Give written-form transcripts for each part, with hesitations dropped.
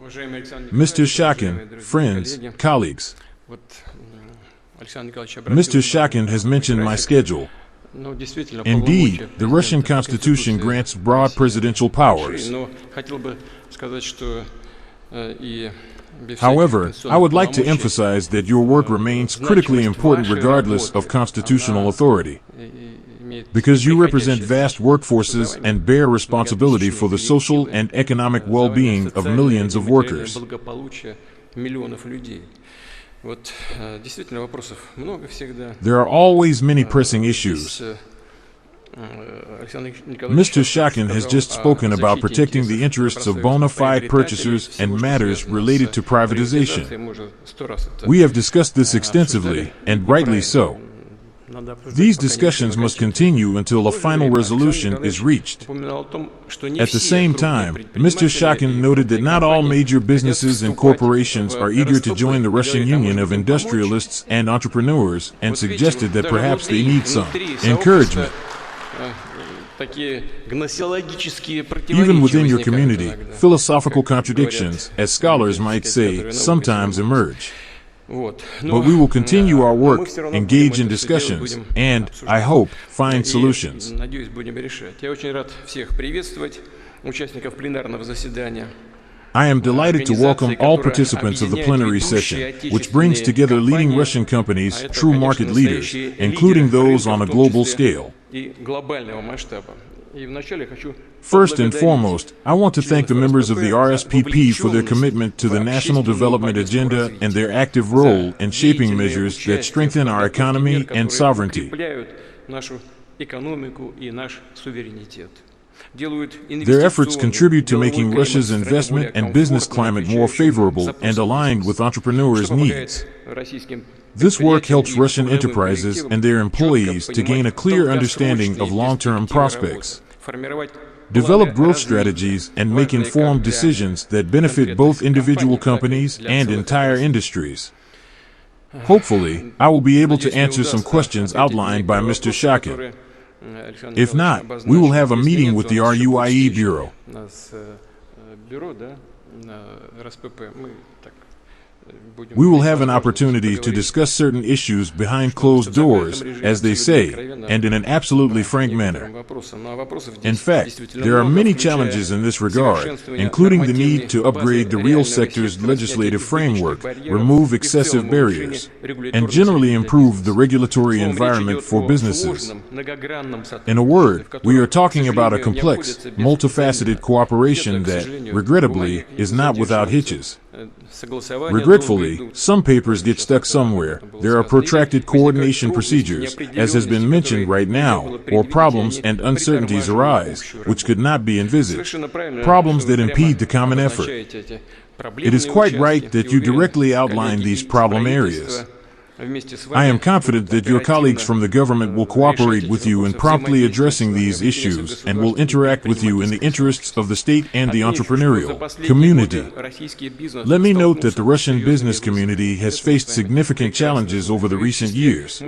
Mr. Shakin, friends, colleagues. Mr. Shakin has mentioned my schedule. Indeed, the Russian Constitution grants broad presidential powers. However, I would like to emphasize that your work remains critically important regardless of constitutional authority, because you represent vast workforces and bear responsibility for the social and economic well-being of millions of workers. There are always many pressing issues. Mr. Shakin has just spoken about protecting the interests of bona fide purchasers and matters related to privatization. We have discussed this extensively, and rightly so. These discussions must continue until a final resolution is reached. At the same time, Mr. Shakin noted that not all major businesses and corporations are eager to join the Russian Union of Industrialists and Entrepreneurs, and suggested that perhaps they need some encouragement. Even within your community, philosophical contradictions, as scholars might say, sometimes emerge. But we will continue our work, engage in discussions, and, I hope, find solutions. I am delighted to welcome all participants of the plenary session, which brings together leading Russian companies, true market leaders, including those on a global scale. First and foremost, I want to thank the members of the RSPP for their commitment to the national development agenda and their active role in shaping measures that strengthen our economy and sovereignty. Their efforts contribute to making Russia's investment and business climate more favorable and aligned with entrepreneurs' needs. This work helps Russian enterprises and their employees to gain a clear understanding of long-term prospects, develop growth strategies, and make informed decisions that benefit both individual companies and entire industries. Hopefully, I will be able to answer some questions outlined by Mr. Shakin. If not, we will have a meeting with the RUIE Bureau. We will have an opportunity to discuss certain issues behind closed doors, as they say, and in an absolutely frank manner. In fact, there are many challenges in this regard, including the need to upgrade the real sector's legislative framework, remove excessive barriers, and generally improve the regulatory environment for businesses. In a word, we are talking about a complex, multifaceted cooperation that, regrettably, is not without hitches. Regretfully, some papers get stuck somewhere, there are protracted coordination procedures, as has been mentioned right now, or problems and uncertainties arise, which could not be envisaged, problems that impede the common effort. It is quite right that you directly outline these problem areas. I am confident that your colleagues from the government will cooperate with you in promptly addressing these issues and will interact with you in the interests of the state and the entrepreneurial community. Let me note that the Russian business community has faced significant challenges over the recent years.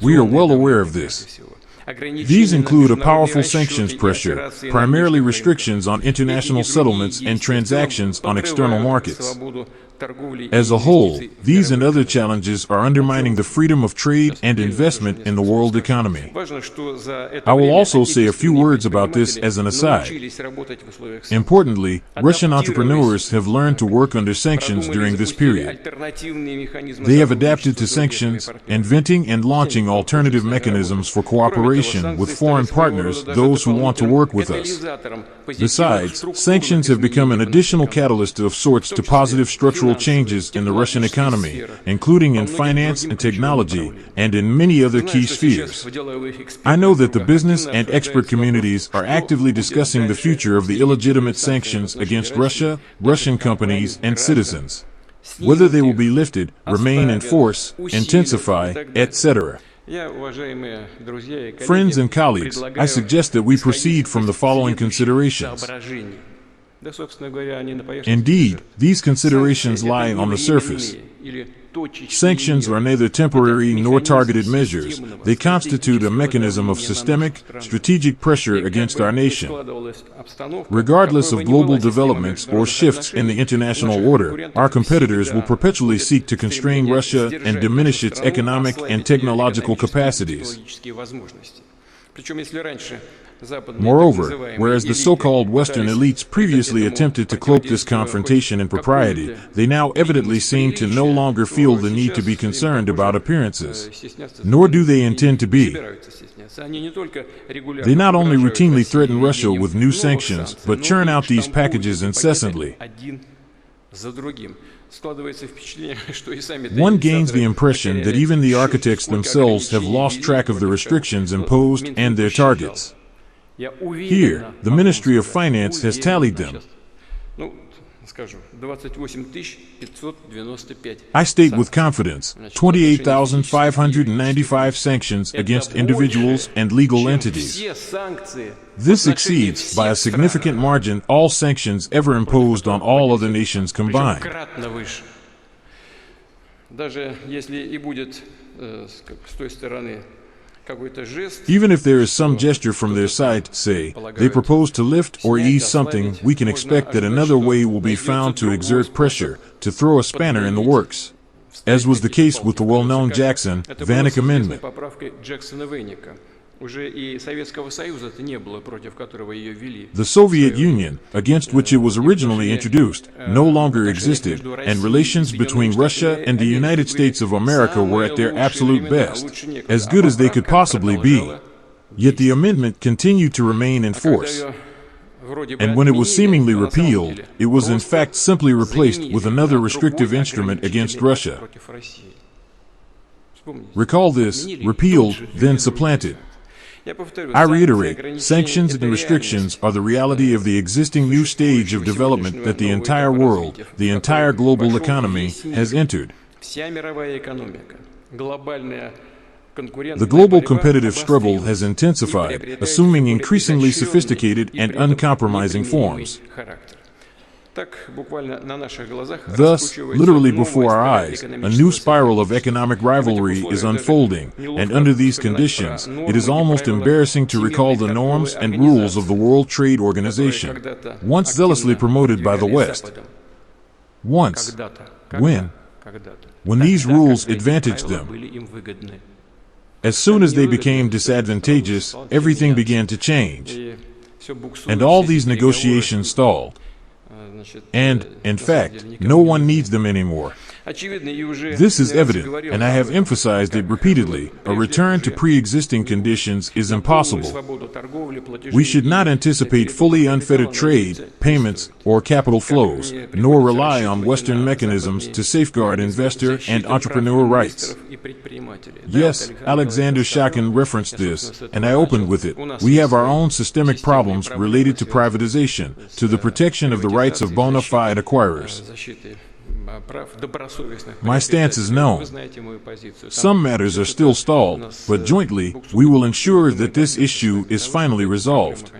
We are well aware of this. These include a powerful sanctions pressure, primarily restrictions on international settlements and transactions on external markets. As a whole, these and other challenges are undermining the freedom of trade and investment in the world economy. I will also say a few words about this as an aside. Importantly, Russian entrepreneurs have learned to work under sanctions during this period. They have adapted to sanctions, inventing and launching alternative mechanisms for cooperation with foreign partners, those who want to work with us. Besides, sanctions have become an additional catalyst of sorts to positive structural changes in the Russian economy, including in finance and technology, and in many other key spheres. I know that the business and expert communities are actively discussing the future of the illegitimate sanctions against Russia, Russian companies, and citizens, whether they will be lifted, remain in force, intensify, etc. Friends and colleagues, I suggest that we proceed from the following considerations. Indeed, these considerations lie on the surface. Sanctions are neither temporary nor targeted measures. They constitute a mechanism of systemic, strategic pressure against our nation. Regardless of global developments or shifts in the international order, our competitors will perpetually seek to constrain Russia and diminish its economic and technological capacities. Moreover, whereas the so-called Western elites previously attempted to cloak this confrontation in propriety, they now evidently seem to no longer feel the need to be concerned about appearances. Nor do they intend to be. They not only routinely threaten Russia with new sanctions, but churn out these packages incessantly. One gains the impression that even the architects themselves have lost track of the restrictions imposed and their targets. Here, the Ministry of Finance has tallied them. I state with confidence, 28,595 sanctions against individuals and legal entities. This exceeds, by a significant margin, all sanctions ever imposed on all other nations combined. Even if there is some gesture from their side, say, they propose to lift or ease something, we can expect that another way will be found to exert pressure, to throw a spanner in the works, as was the case with the well-known Jackson-Vanik Amendment. The Soviet Union, against which it was originally introduced, no longer existed, and relations between Russia and the United States of America were at their absolute best, as good as they could possibly be. Yet the amendment continued to remain in force. And when it was seemingly repealed, it was in fact simply replaced with another restrictive instrument against Russia. Recall this: repealed, then supplanted. I reiterate, sanctions and restrictions are the reality of the existing new stage of development that the entire world, the entire global economy, has entered. The global competitive struggle has intensified, assuming increasingly sophisticated and uncompromising forms. Thus, literally before our eyes, a new spiral of economic rivalry is unfolding, and under these conditions, it is almost embarrassing to recall the norms and rules of the World Trade Organization, once zealously promoted by the West. Once. When? When these rules advantaged them. As soon as they became disadvantageous, everything began to change. And all these negotiations stalled. And, in fact, no one needs them anymore. This is evident, and I have emphasized it repeatedly. A return to pre-existing conditions is impossible. We should not anticipate fully unfettered trade, payments, or capital flows, nor rely on Western mechanisms to safeguard investor and entrepreneur rights. Yes, Alexander Shakin referenced this, and I opened with it. We have our own systemic problems related to privatization, to the protection of the rights of bona fide acquirers. My stance is known. Some matters are still stalled, but jointly, we will ensure that this issue is finally resolved.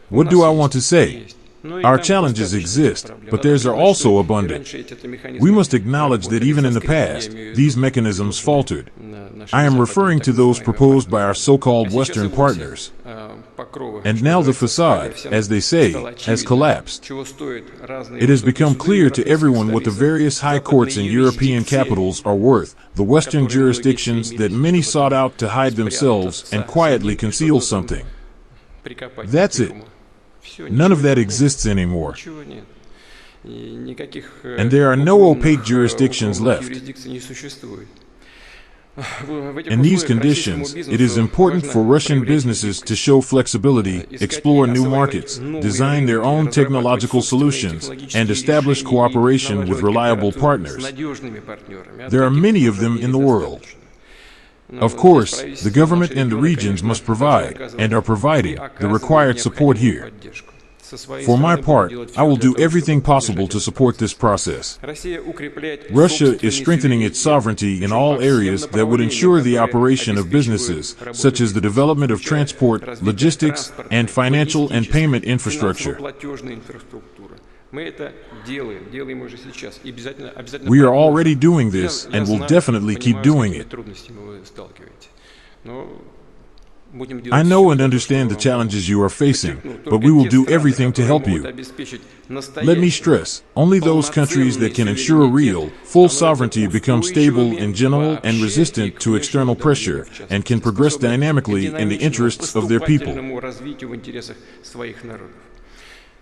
What do I want to say? Our challenges exist, but theirs are also abundant. We must acknowledge that even in the past, these mechanisms faltered. I am referring to those proposed by our so-called Western partners. And now the facade, as they say, has collapsed. It has become clear to everyone what the various high courts in European capitals are worth, the Western jurisdictions that many sought out to hide themselves and quietly conceal something. That's it. None of that exists anymore. And there are no opaque jurisdictions left. In these conditions, it is important for Russian businesses to show flexibility, explore new markets, design their own technological solutions, and establish cooperation with reliable partners. There are many of them in the world. Of course, the government and the regions must provide, and are providing, the required support here. For my part, I will do everything possible to support this process. Russia is strengthening its sovereignty in all areas that would ensure the operation of businesses, such as the development of transport, logistics, and financial and payment infrastructure. We are already doing this and will definitely keep doing it. I know and understand the challenges you are facing, but we will do everything to help you. Let me stress, only those countries that can ensure real, full sovereignty become stable in general and resistant to external pressure, and can progress dynamically in the interests of their people.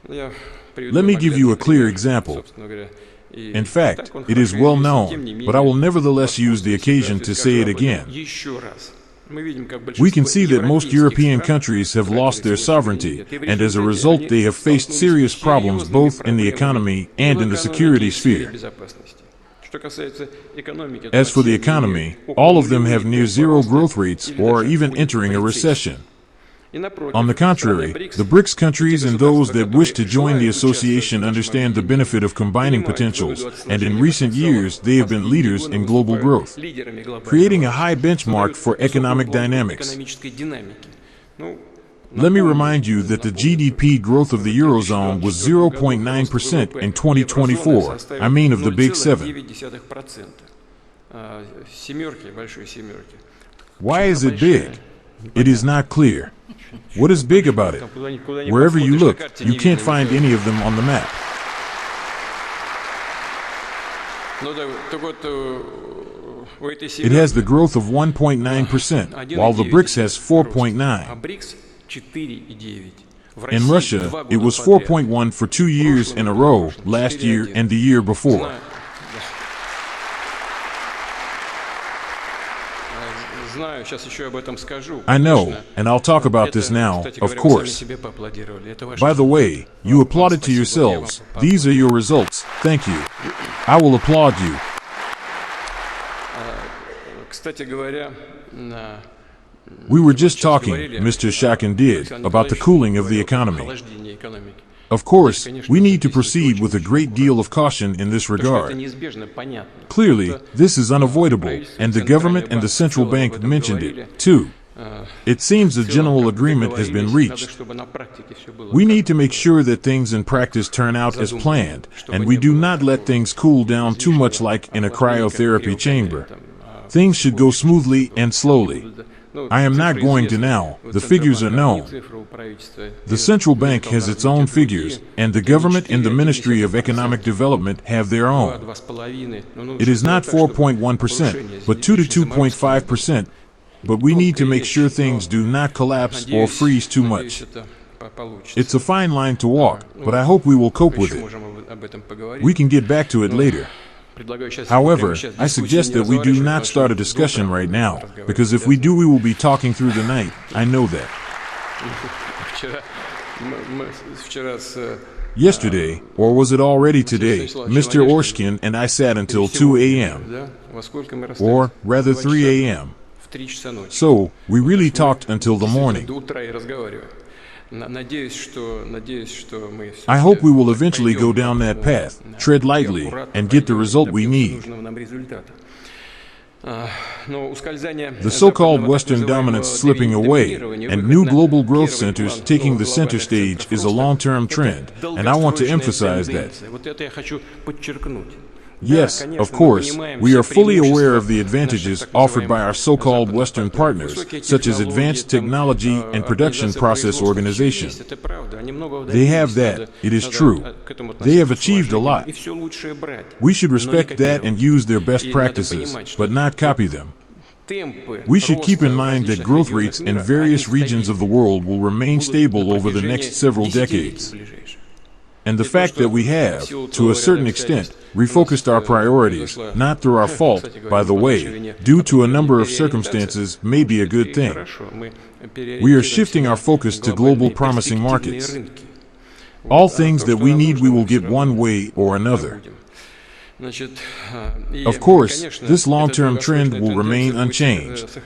Let me give you a clear example. In fact, it is well known, but I will nevertheless use the occasion to say it again. We can see that most European countries have lost their sovereignty, and as a result they have faced serious problems both in the economy and in the security sphere. As for the economy, all of them have near zero growth rates or are even entering a recession. On the contrary, the BRICS countries and those that wish to join the association understand the benefit of combining potentials, and in recent years they have been leaders in global growth, creating a high benchmark for economic dynamics. Let me remind you that the GDP growth of the Eurozone was 0.9% in 2024, I mean of the Big Seven. Why is it big? It is not clear. What is big about it? Wherever you look, you can't find any of them on the map. It has the growth of 1.9%, while the BRICS has 4.9%. In Russia, it was 4.1% for 2 years in a row, last year and the year before. I know, and I'll talk about this now, of course. By the way, you applauded to yourselves. These are your results. Thank you. I will applaud you. We were just talking, Mr. Shakin did, about the cooling of the economy. Of course, we need to proceed with a great deal of caution in this regard. Clearly, this is unavoidable, and the government and the central bank mentioned it, too. It seems a general agreement has been reached. We need to make sure that things in practice turn out as planned, and we do not let things cool down too much like in a cryotherapy chamber. Things should go smoothly and slowly. I am not going to now. The figures are known. The central bank has its own figures, and the government and the Ministry of Economic Development have their own. It is not 4.1%, but 2 to 2.5%, but we need to make sure things do not collapse or freeze too much. It's a fine line to walk, but I hope we will cope with it. We can get back to it later. However, I suggest that we do not start a discussion right now, because if we do, we will be talking through the night. I know that. Yesterday, or was it already today, Mr. Orshkin and I sat until 2 a.m., or rather 3 a.m. So, we really talked until the morning. I hope we will eventually go down that path, tread lightly, and get the result we need. The so-called Western dominance slipping away and new global growth centers taking the center stage is a long-term trend, and I want to emphasize that. Yes, of course, we are fully aware of the advantages offered by our so-called Western partners, such as advanced technology and production process organization. They have that, it is true. They have achieved a lot. We should respect that and use their best practices, but not copy them. We should keep in mind that growth rates in various regions of the world will remain stable over the next several decades. And the fact that we have, to a certain extent, refocused our priorities, not through our fault, by the way, due to a number of circumstances, may be a good thing. We are shifting our focus to global promising markets. All things that we need we will get one way or another. Of course, this long-term trend will remain unchanged.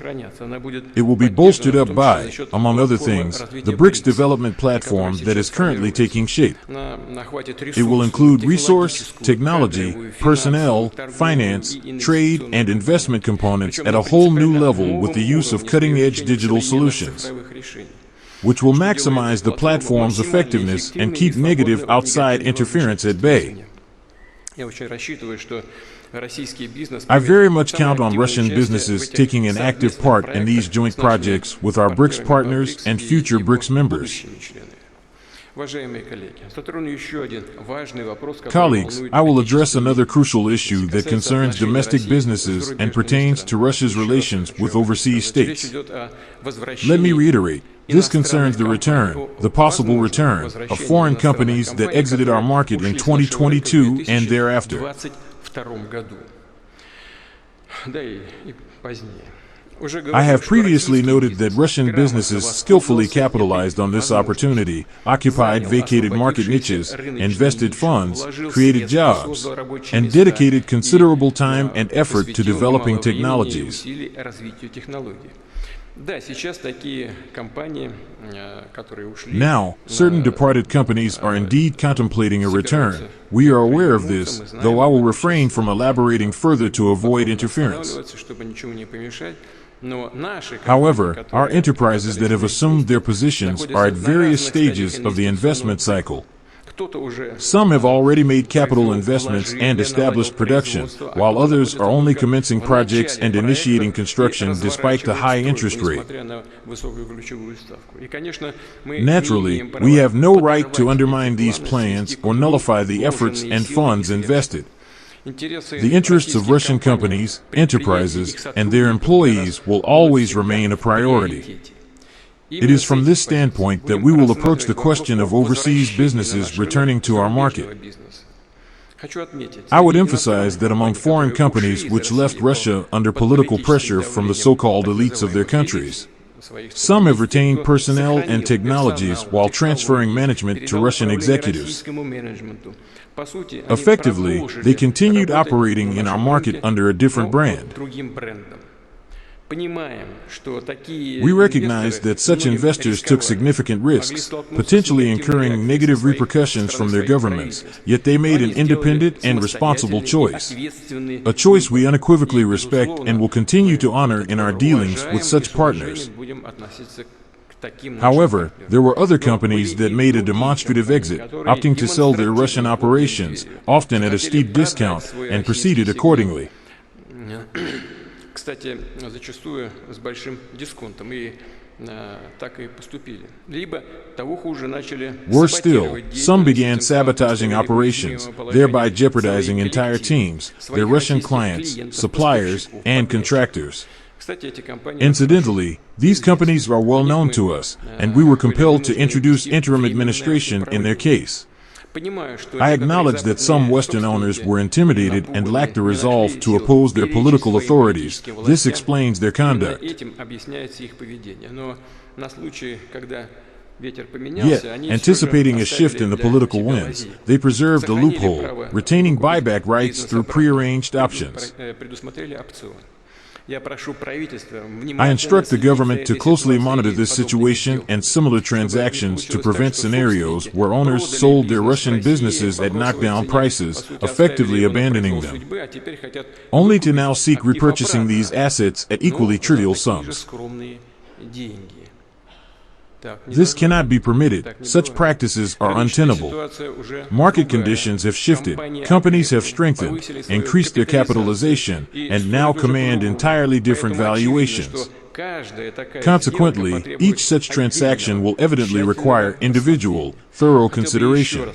It will be bolstered up by, among other things, the BRICS development platform that is currently taking shape. It will include resource, technology, personnel, finance, trade, and investment components at a whole new level with the use of cutting-edge digital solutions. which will maximize the platform's effectiveness and keep negative outside interference at bay. I very much count on Russian businesses taking an active part in these joint projects with our BRICS partners and future BRICS members. Colleagues, I will address another crucial issue that concerns domestic businesses and pertains to Russia's relations with overseas states. Let me reiterate, this concerns the possible return of foreign companies that exited our market in 2022 and thereafter. I have previously noted that Russian businesses skillfully capitalized on this opportunity, occupied vacated market niches, invested funds, created jobs, and dedicated considerable time and effort to developing technologies. Now, certain departed companies are indeed contemplating a return. We are aware of this, though I will refrain from elaborating further to avoid interference. However, our enterprises that have assumed their positions are at various stages of the investment cycle. Some have already made capital investments and established production, while others are only commencing projects and initiating construction despite the high interest rate. Naturally, we have no right to undermine these plans or nullify the efforts and funds invested. The interests of Russian companies, enterprises, and their employees will always remain a priority. It is from this standpoint that we will approach the question of overseas businesses returning to our market. I would emphasize that among foreign companies which left Russia under political pressure from the so-called elites of their countries, some have retained personnel and technologies while transferring management to Russian executives. Effectively, they continued operating in our market under a different brand. We recognize that such investors took significant risks, potentially incurring negative repercussions from their governments, yet they made an independent and responsible choice. A choice we unequivocally respect and will continue to honor in our dealings with such partners. However, there were other companies that made a demonstrative exit, opting to sell their Russian operations, often at a steep discount, and proceeded accordingly. Worse still, some began sabotaging operations, thereby jeopardizing entire teams, their Russian clients, suppliers, and contractors. Incidentally, these companies are well known to us, and we were compelled to introduce interim administration in their case. I acknowledge that some Western owners were intimidated and lacked the resolve to oppose their political authorities. This explains their conduct. Yet, anticipating a shift in the political winds, they preserved a loophole, retaining buyback rights through prearranged options. I instruct the government to closely monitor this situation and similar transactions to prevent scenarios where owners sold their Russian businesses at knockdown prices, effectively abandoning them, only to now seek repurchasing these assets at equally trivial sums. This cannot be permitted. Such practices are untenable. Market conditions have shifted, companies have strengthened, increased their capitalization, and now command entirely different valuations. Consequently, each such transaction will evidently require individual, thorough consideration.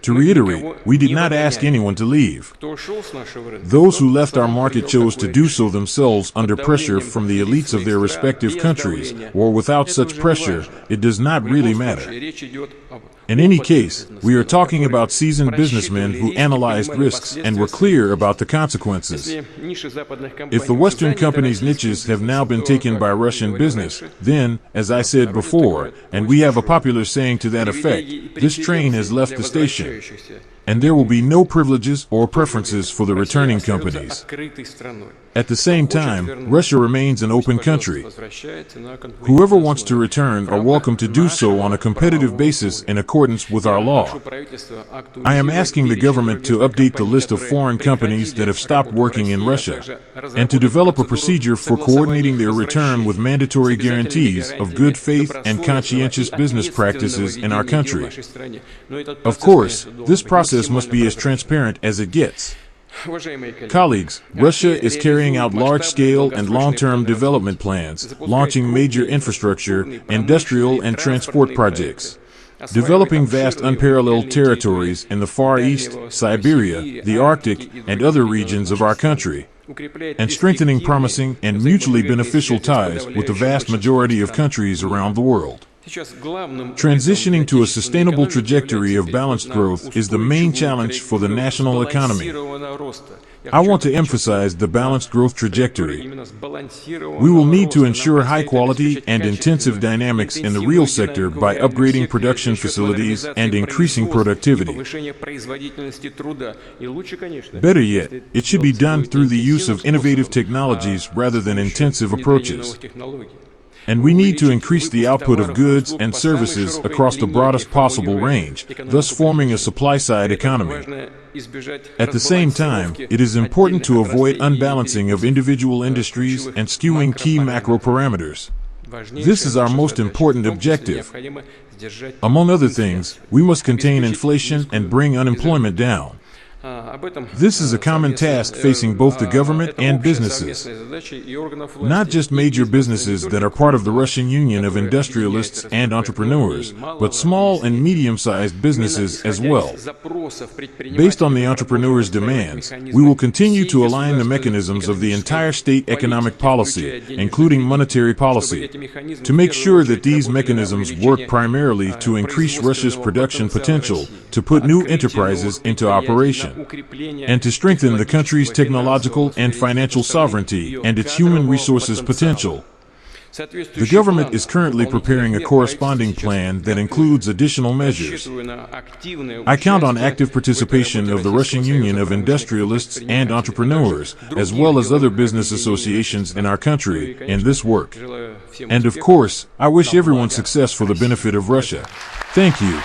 To reiterate, we did not ask anyone to leave. Those who left our market chose to do so themselves under pressure from the elites of their respective countries, or without such pressure, it does not really matter. In any case, we are talking about seasoned businessmen who analyzed risks and were clear about the consequences. If the Western companies' niches have now been taken by Russian business, then, as I said before, and we have a popular saying to that effect, this train has left the station. and there will be no privileges or preferences for the returning companies. At the same time, Russia remains an open country. Whoever wants to return are welcome to do so on a competitive basis in accordance with our law. I am asking the government to update the list of foreign companies that have stopped working in Russia, and to develop a procedure for coordinating their return with mandatory guarantees of good faith and conscientious business practices in our country. Of course, this process must be as transparent as it gets. Colleagues, Russia is carrying out large-scale and long-term development plans, launching major infrastructure, industrial and transport projects, developing vast unparalleled territories in the Far East, Siberia, the Arctic, and other regions of our country, and strengthening promising and mutually beneficial ties with the vast majority of countries around the world. Transitioning to a sustainable trajectory of balanced growth is the main challenge for the national economy. I want to emphasize the balanced growth trajectory. We will need to ensure high quality and intensive dynamics in the real sector by upgrading production facilities and increasing productivity. Better yet, it should be done through the use of innovative technologies rather than intensive approaches. And we need to increase the output of goods and services across the broadest possible range, thus forming a supply-side economy. At the same time, it is important to avoid unbalancing of individual industries and skewing key macro parameters. This is our most important objective. Among other things, we must contain inflation and bring unemployment down. This is a common task facing both the government and businesses. Not just major businesses that are part of the Russian Union of Industrialists and Entrepreneurs, but small and medium-sized businesses as well. Based on the entrepreneurs' demands, we will continue to align the mechanisms of the entire state economic policy, including monetary policy, to make sure that these mechanisms work primarily to increase Russia's production potential, to put new enterprises into operation, and to strengthen the country's technological and financial sovereignty and its human resources potential. The government is currently preparing a corresponding plan that includes additional measures. I count on active participation of the Russian Union of Industrialists and Entrepreneurs, as well as other business associations in our country, in this work. And of course, I wish everyone success for the benefit of Russia. Thank you.